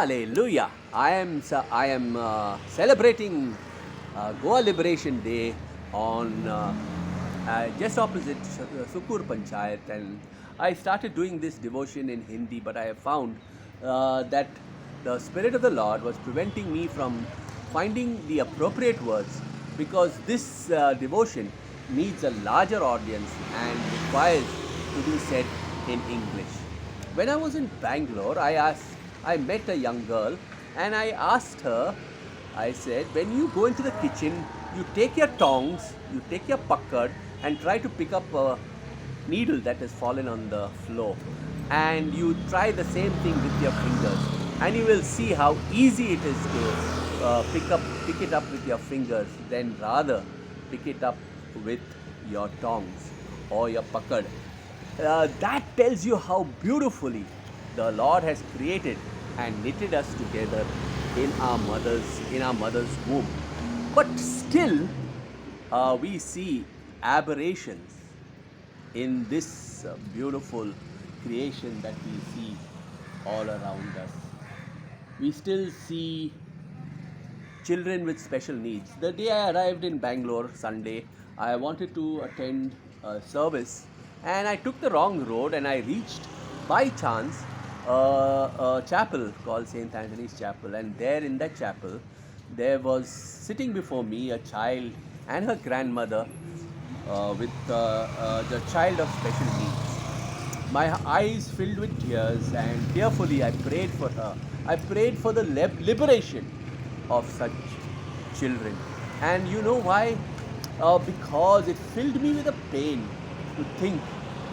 Hallelujah! I am celebrating Goa Liberation Day on just opposite Sukur Panchayat, and I started doing this devotion in Hindi, but I have found that the Spirit of the Lord was preventing me from finding the appropriate words because this devotion needs a larger audience and requires to be said in English. When I was in Bangalore, I met a young girl and I asked her, I said, when you go into the kitchen, you take your tongs, you take your pucker and try to pick up a needle that has fallen on the floor. And you try the same thing with your fingers. And you will see how easy it is to pick it up with your fingers, then rather pick it up with your tongs or your pucker. That tells you how beautifully the Lord has created and knitted us together in our mother's womb. But still, we see aberrations in this beautiful creation that we see all around us. We still see children with special needs. The day I arrived in Bangalore, Sunday, I wanted to attend a service and I took the wrong road and I reached by chance a chapel called St. Anthony's Chapel, and there in that chapel there was sitting before me a child and her grandmother with the child of special needs. My eyes filled with tears and tearfully I prayed for her. I prayed for the liberation of such children. And you know why? Because it filled me with a pain to think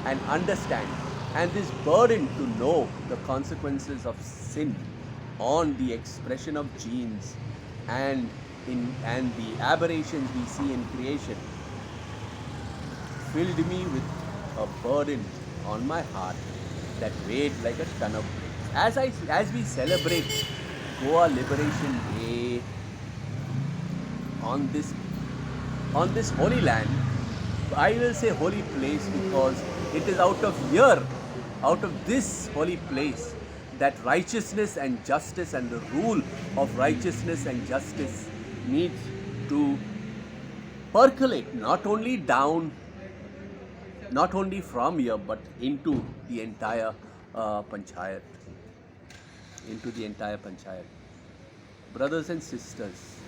and understand, and this burden to know the consequences of sin on the expression of genes and the aberrations we see in creation filled me with a burden on my heart that weighed like a ton of bricks. As we celebrate Goa Liberation Day on this holy land, I will say holy place because it is out of this holy place, that righteousness and justice and the rule of righteousness and justice needs to percolate not only from here, but into the entire panchayat. Brothers and sisters,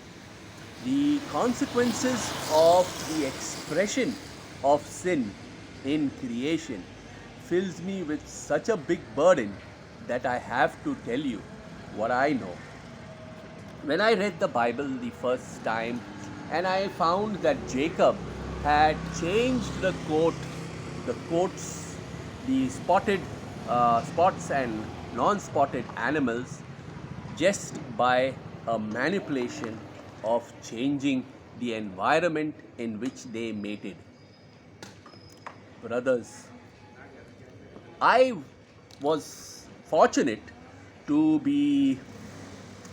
the consequences of the expression of sin in creation fills me with such a big burden that I have to tell you what I know. When I read the Bible the first time and I found that Jacob had changed the spotted spots and non-spotted animals just by a manipulation of changing the environment in which they mated. Brothers, I was fortunate to be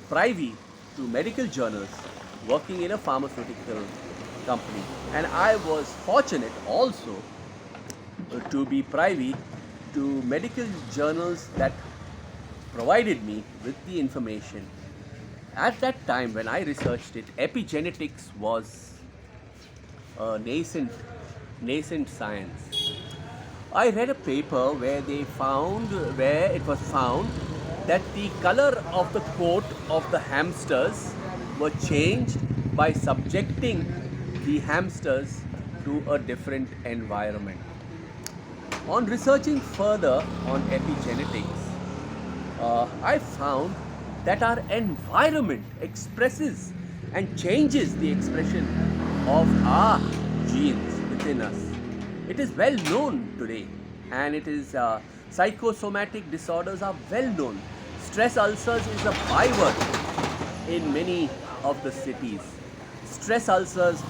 privy to medical journals working in a pharmaceutical company, and I was fortunate also to be privy to medical journals that provided me with the information. At that time when I researched it, epigenetics was a nascent science. I read a paper where it was found that the color of the coat of the hamsters were changed by subjecting the hamsters to a different environment. On researching further on epigenetics, I found that our environment expresses and changes the expression of our genes within us. It is well known today, and it is psychosomatic disorders are well known. Stress ulcers is a byword in many of the cities. Stress ulcers,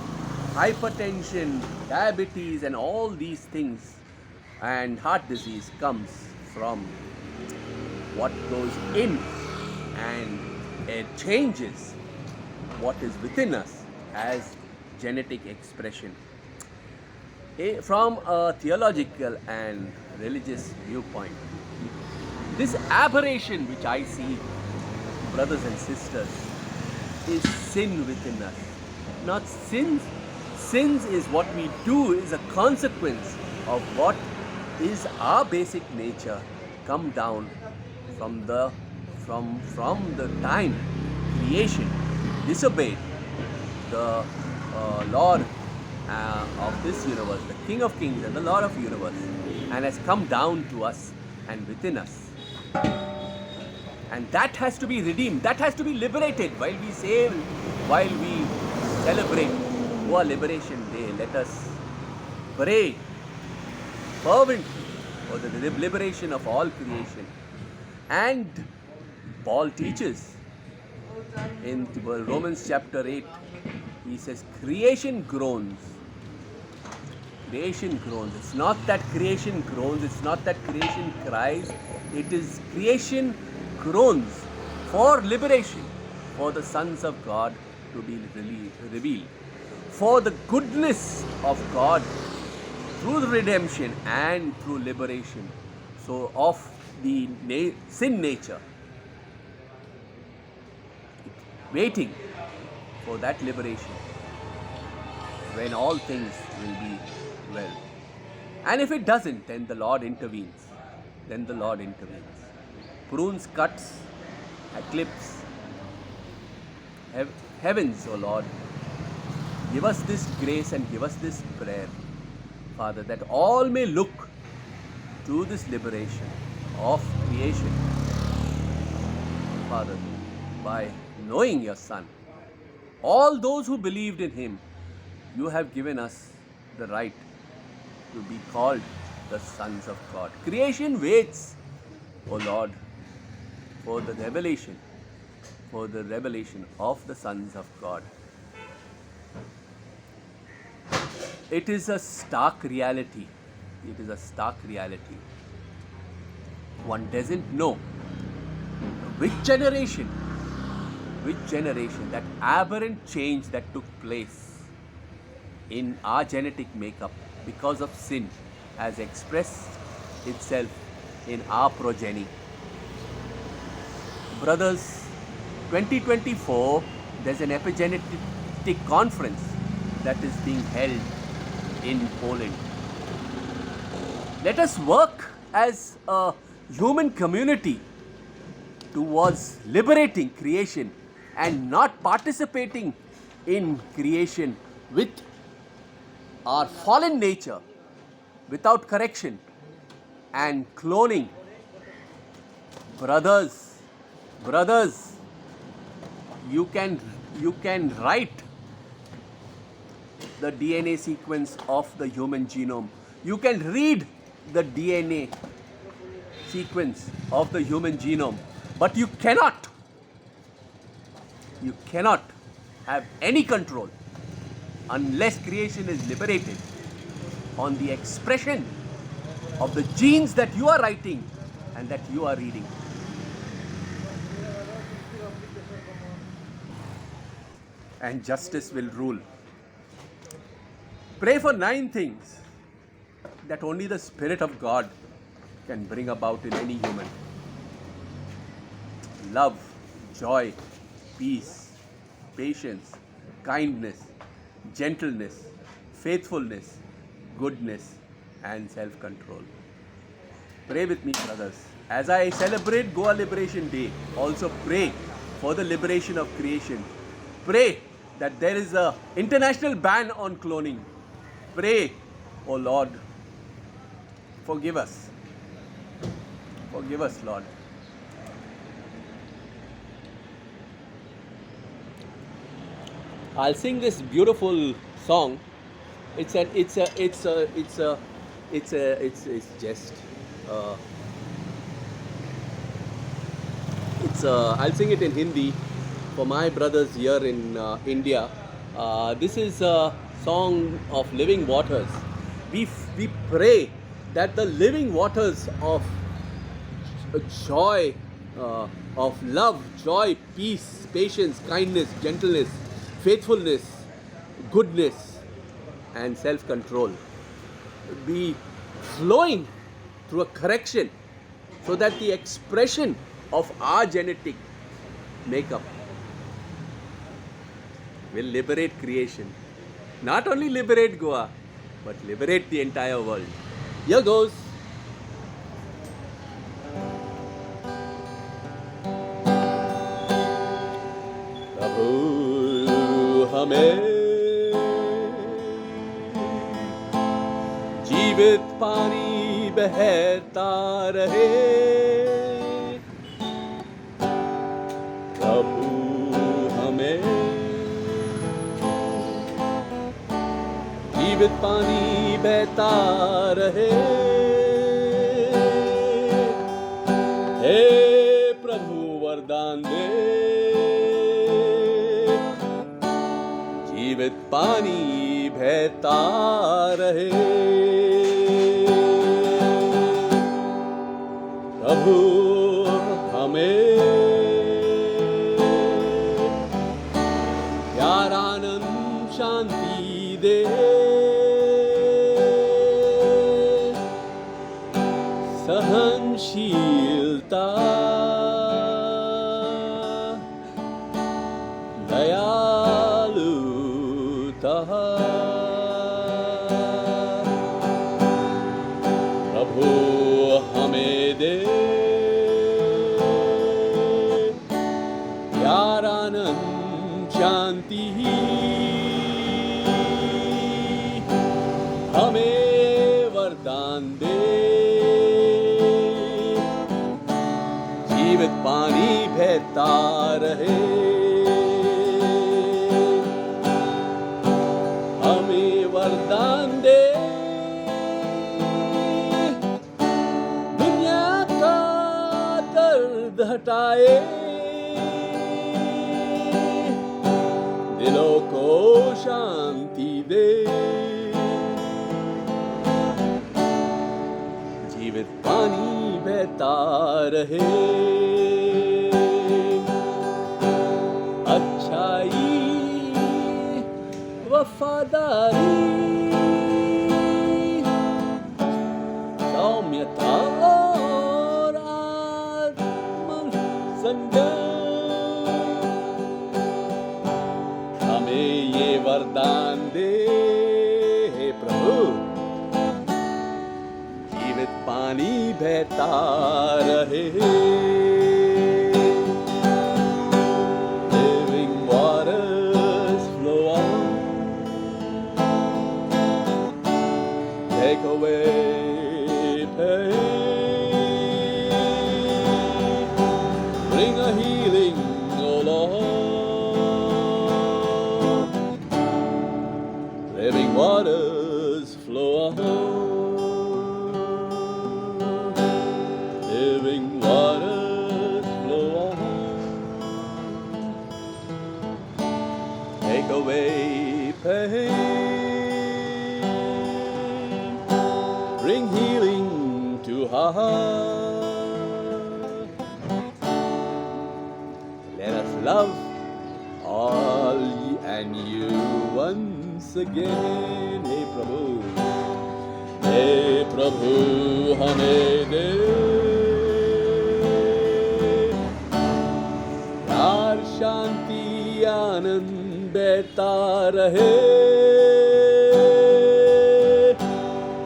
hypertension, diabetes, and all these things, and heart disease comes from what goes in, and it changes what is within us as genetic expression. From a theological and religious viewpoint, this aberration which I see brothers and sisters, is sin within us. Not sins. Sins is what we do, is a consequence of what is our basic nature come down from the time creation disobeyed the Lord of this universe, the King of Kings and the Lord of the universe, and has come down to us and within us. And that has to be redeemed, that has to be liberated. While we celebrate our Liberation Day, let us pray fervently for the liberation of all creation. And Paul teaches in Romans chapter 8, he says, creation groans. Creation groans. It's not that creation groans, it's not that creation cries, it is creation groans for liberation, for the sons of God to be revealed, for the goodness of God through the redemption and through liberation, so of the sin nature, waiting for that liberation when all things will be well. And if it doesn't, then the Lord intervenes. Prunes, cuts, clips. Heavens, O Lord, give us this grace and give us this prayer, Father, that all may look to this liberation of creation, Father, by knowing your Son. All those who believed in Him, you have given us the right to be called the sons of God. Creation waits, O Lord, for the revelation of the sons of God. It is a stark reality. One doesn't know which generation, that aberrant change that took place in our genetic makeup because of sin has expressed itself in our progeny. Brothers, 2024, there's an epigenetic conference that is being held in Poland. Let us work as a human community towards liberating creation and not participating in creation with our fallen nature without correction and cloning. Brothers, you can write the DNA sequence of the human genome. You can read the DNA sequence of the human genome, but you cannot have any control unless creation is liberated on the expression of the genes that you are writing and that you are reading. And justice will rule. Pray for 9 things that only the Spirit of God can bring about in any human. Love, joy, peace, patience, kindness, gentleness, faithfulness, goodness, and self-control. Pray with me, brothers. As I celebrate Goa Liberation Day, also pray for the liberation of creation. Pray that there is an international ban on cloning. Pray, O Lord, forgive us. Forgive us, Lord. I'll sing this beautiful song. I'll sing it in Hindi for my brothers here in India. This is a song of living waters. We pray that the living waters of joy, of love, joy, peace, patience, kindness, gentleness, faithfulness, goodness, and self-control be flowing through a correction, so that the expression of our genetic makeup will liberate creation. Not only liberate Goa, but liberate the entire world. Here goes. प्रभु हमें जीवित पानी बहता रहे, प्रभु हमें जीवित पानी बहता रहे, हे प्रभु वरदान दे, जीवित पानी बहता रहे, प्रभु हमें प्यार आनंद शांति दे, सहनशीलता दयालुता, प्रभु हमें दे प्यार आनंद शांति, हमें वरदान दे, जीवित पानी बहता रहे, हमें वरदान दे, दुनिया का दर्द हटाए, दिलों को शांति दे, जीवित पानी बहता रहे, अच्छाई वफादारी सौम्यता और आत्मसंयम, हमें ये वरदान दे, हे प्रभु जीवित पानी बहता रहे, living waters flow on, take away pain, bring a healing, oh Lord, living waters flow on, living waters flow on, take away pain, bring healing to heart, let us love all and you once again, hey Prabhu हमें दे प्यार शांति आनंद बहता रहे,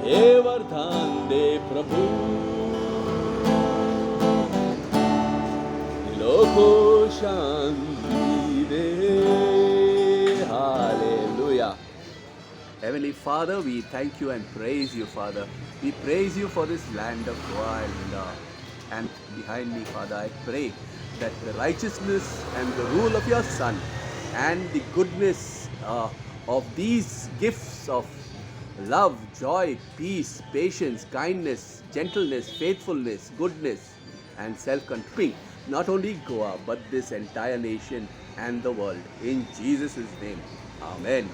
हे वरदान दे प्रभु, दिलों को शांति दे, Hallelujah. Heavenly Father, we thank you and praise you, Father. We praise you for this land of Goa and behind me, Father, I pray that the righteousness and the rule of your Son and the goodness of these gifts of love, joy, peace, patience, kindness, gentleness, faithfulness, goodness and self-control, not only Goa but this entire nation and the world. In Jesus' name, Amen.